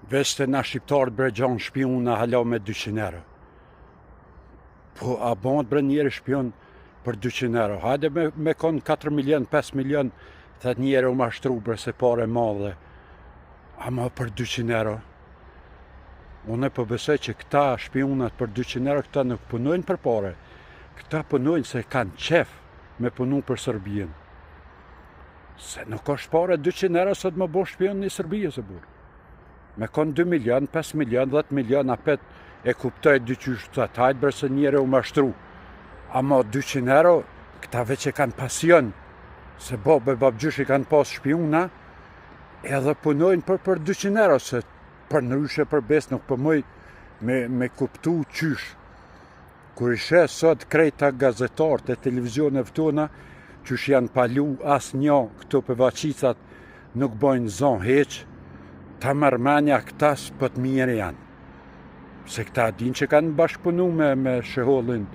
Veç të na shqiptarët bre gjon shpion hala me 200 euro. Po a bën bre njeri shpion për 200 euro. Hajde me kon 4 milion, 5 milion, thët njeri u mashtru bre se pare madhe. Ama për 200 euro. Unë po besoj që këta shpionat për 200 euro këta nuk punojnë për pare. Këta punojnë se kanë qef me punu për Serbien. Se nuk është pare 200 euro sot më bo shpion një Serbia se burë. Me kon 2 milion, 5 milion, 10 milion, apet e kuptoj dy qysh të hajtë bre se njeri u mashtru. Ama 200 euro, këta veç e kanë pasion. Se babgjysh i kanë pas shpiona, edhe punojnë për 200 euro, se për nëryshe për bes nuk përmoj me kuptu qysh. Kur ishe sot krejta gazetarët e televizionëve tona, qysh janë palu as një këto pëvaqicat nuk bojnë zonë heq, ta mërmenja këta s'pët mirë janë. Se këta din që kanë bashkëpunu me shehollin.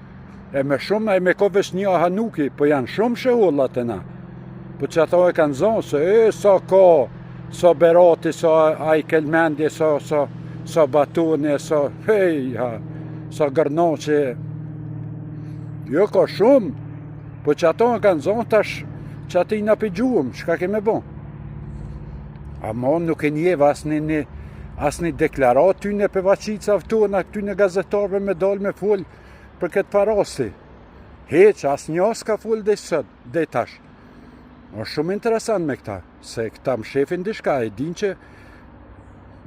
E me shumë, e me kovesh një hanuki, po janë shumë shehollat e na. Po që ato e kanë zonë, se sa ka, sa Berati, sa Ajkelmendje, sa Batone, sa sa Gërnoqe. Jo, ka shumë, po që ato e kanë zonë tash, që ati na pëgjuhëm, shka keme bon. Ama nuk e njeva asni deklarat ty në pëvaqica tona, këty në gazetarve me dal me full për këtë parasti. Heq, as një s'ka full dhe tash. O shumë interesant me këta, se këta më shefin dishka, e din që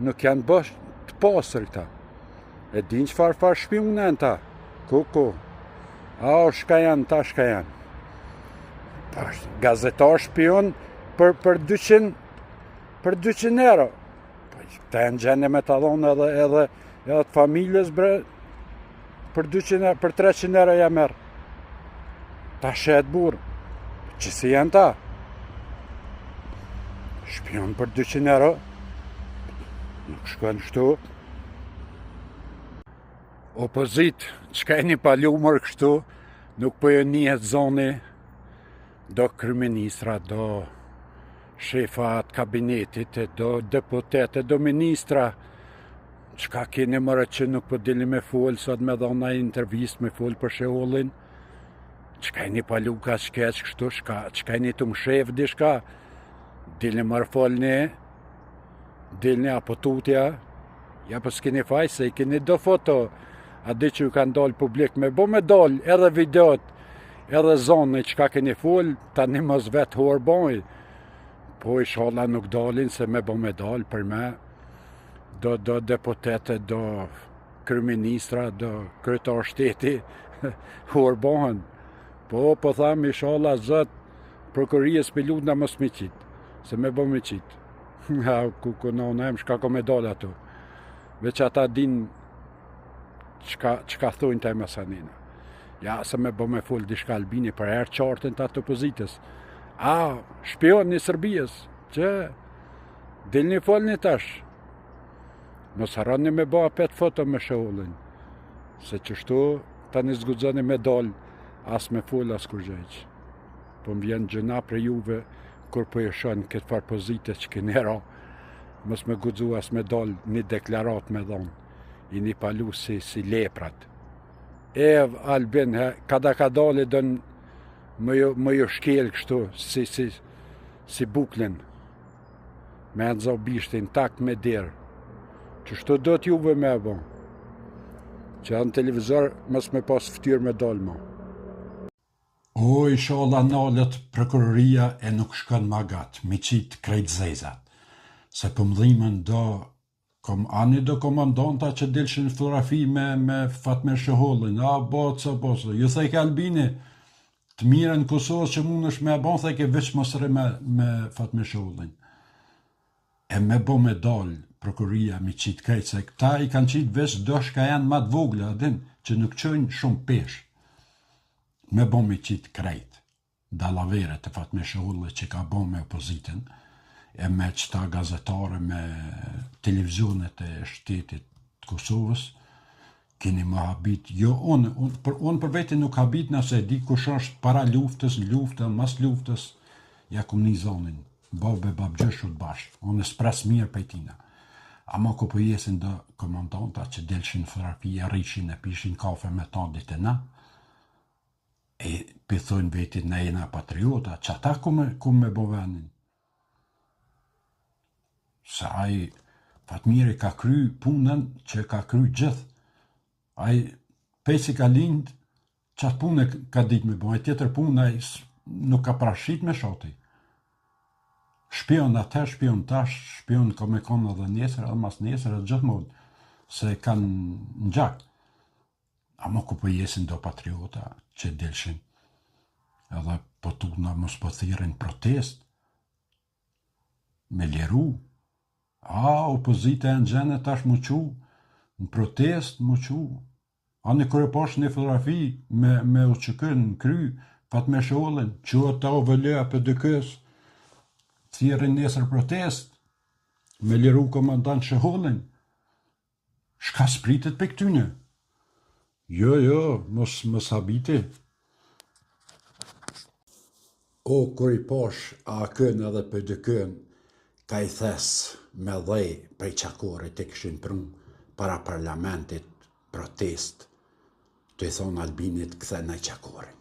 nuk janë bësh të pasër këta. E din që farë shpionen ta, kuku. Shka janë ta, shka janë. Gazetar shpion për 200 euro. Këta e në gjene me të dhonë edhe të familjes bre, për 200 euro, për 300 euro ja merë. Ta shetë burë, që si janë ta? Shpion për 200 euro, nuk shkën shtu. Opozit, qka e një palumër kështu, nuk po e njët zoni, do kryeministra, do shefat kabinetit, do deputete, do ministra, qka keni mërë që nuk po dili me full, sot me dhona intervjist me full për shehollin, qka e një palu ka shkeq kështu, qka e një të më shef di shka, dili mërë folni, dilni apo tutja, ja po s'keni faj se i keni do foto, a di që ju kanë dollë publik, me bo me dollë edhe videot, edhe zonë qka keni full, ta një mos vetë horboj, po i sholla nuk dalin se me bo me dalë për me, do deputete, do kryeministra, do kryetar shteti, horbohen. Po tham i sholla zët, prokurijës pilut nga mos me qitë, se me bo me qitë. Ku në unem shka ko me dalë ato. Veç ata din qka thujnë të e mesanina. Ja, se me bo me full dishka Albini për herë qartën të atë opozitës. Shpion një Serbijës, që dilni folni tash. Mos harroni me bo apet foto me shehollin. Se qështu ta një zgudzoni me dal, as me full as kur gjejq. Po më vjen gjëna për juve, kur po jeshon këtë farë pozite që keni ra, mos me gudzu as me dal një deklarat me dhonë. I një palu si leprat. Albin, kada ka dali dën më ju shkel kështu, si buklin. Me nëzo bishtin, takt me dirë. Qështu do t'juve me bo. Që në televizor, mos me pas ftyrë me dalë mo. Inshallah nalët prokuroria e nuk shkën magat, mi qitë krejt zezat. Se pëmdhimën ani do komandanta që dilshin fotografi me Fatme Shehollin, boca, ju thejke Albini, të mire në Kosovës që mund është me bon, thejke veç mësëre me Fatme Shehollin. E me bo me dal, prokuria mi qitë krejt, se këta i kanë qitë veç do shka janë matë vogle, adin, që nuk qojnë shumë pesh. Me bo me qitë krejt, dalavere të Fatme Shehollin që ka bo me opozitën, e me qëta gazetare me televizionet e shtetit të Kosovës, keni më habit, jo, unë për vete nuk habit nëse di kush është para luftës, mas luftës, ja kum një zonin, babgjëshut bashkë, unë e spres mirë për tina. Ama ku po jesin do komandanta që delshin fotografia, rrishin e pishin kafe me ta ditë na, e pëthojnë vetit na jena patriota, që ata ku me bovenin. Se ai Fatmiri ka kry punën që ka kry gjithë. Ai pesi ka lind, qatë punë ka ditë me bo, ai tjetër punë ai nuk ka prashit me shoti. Shpion atë, shpion tash, shpion ka me konë edhe nesër, edhe mas nesër, edhe gjithmonë, se kanë në gjak. Ama ku po jesin do patriota që delshin, edhe po tuna mos po thirin protest, me liru. Opozita e në gjene tash mu qu, në protest mu qu. Në kërë posh një fotografi me u qëkën në kry, pat me shollin, që ata o vëllëja për dëkës, thirin nesër protest, me liru komandant shëhollin. Shka spritet për këtyne? Jo, mos habiti. Kër i posh a kën edhe për dëkën, ka i thes me dhej prej qakorit e këshin prun para parlamentit protest, të i thonë Albinit këthe në qakorin.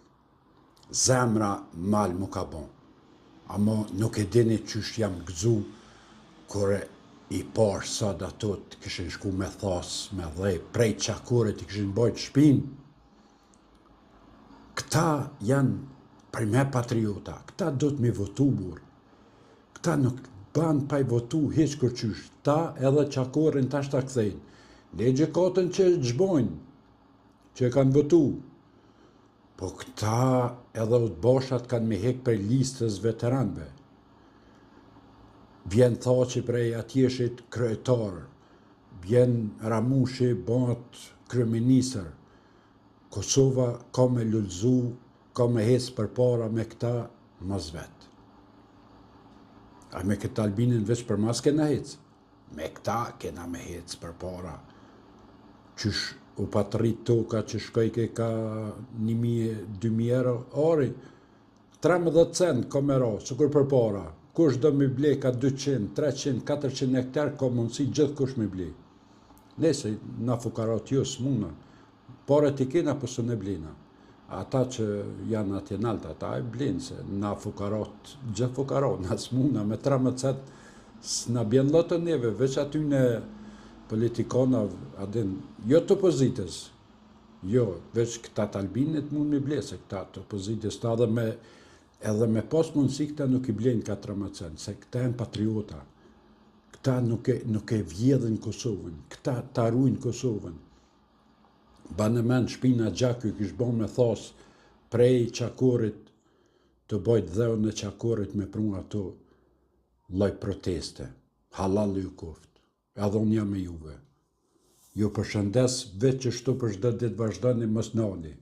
Zemra mal mu ka bon, amo nuk e dini qysh jam gëzu kër i pash sot ato të këshin shku me thas, me dhej prej qakorit i këshin bojt shpin. Këta janë prej me patriota, këta do të mi votu burë, këta nuk ban pa i votu heq kërqysh, ta edhe qakorin tash ta kthejnë. Legje katën që gjbojnë, që kanë votu. Po këta edhe u të boshat kanë me hek për listës veteranve. Vjen Thaçi prej atjeshit kryetar, vjen Ramushi bëhet kryeministër. Kosova ka me lullzu, ka me hec për para me këta mos vetë. A me këtë Albinin veç për mas kena hec. Me këta kena me hec për para. Qysh u patrit toka që shkojke ka 1.000-2.000 euro ori, 13 cent ka me ra, sukur për para. Kush do me ble ka 200, 300, 400 hektar, ka mundësi gjithë kush me ble. Nese, na fukarat jo s'muna. Pare t'i kena për së ne blena. Ata që janë atje naltë, ata e blinë, se na fukarat, gjithë fukarat, na s'muna, me 13 s'na bjen lotë neve, veç aty në politikanov, adin, jo të opozitës, jo, veç këta të Albinit mund me ble, se këta të opozitës, ta edhe me pas mundësi këta nuk i blenë 14, se këta janë patriota, këta nuk e vjedhin Kosovën, këta të arrujnë Kosovën. Banë men shpina Gjaky kish bon me thas prej qakorit të bojt dheun e qakorit me prun ato lloj proteste. Halal ju koft, edhe unë jam me juve. Ju përshëndes veç që shtu për çdo ditë vazhdoni mos nani.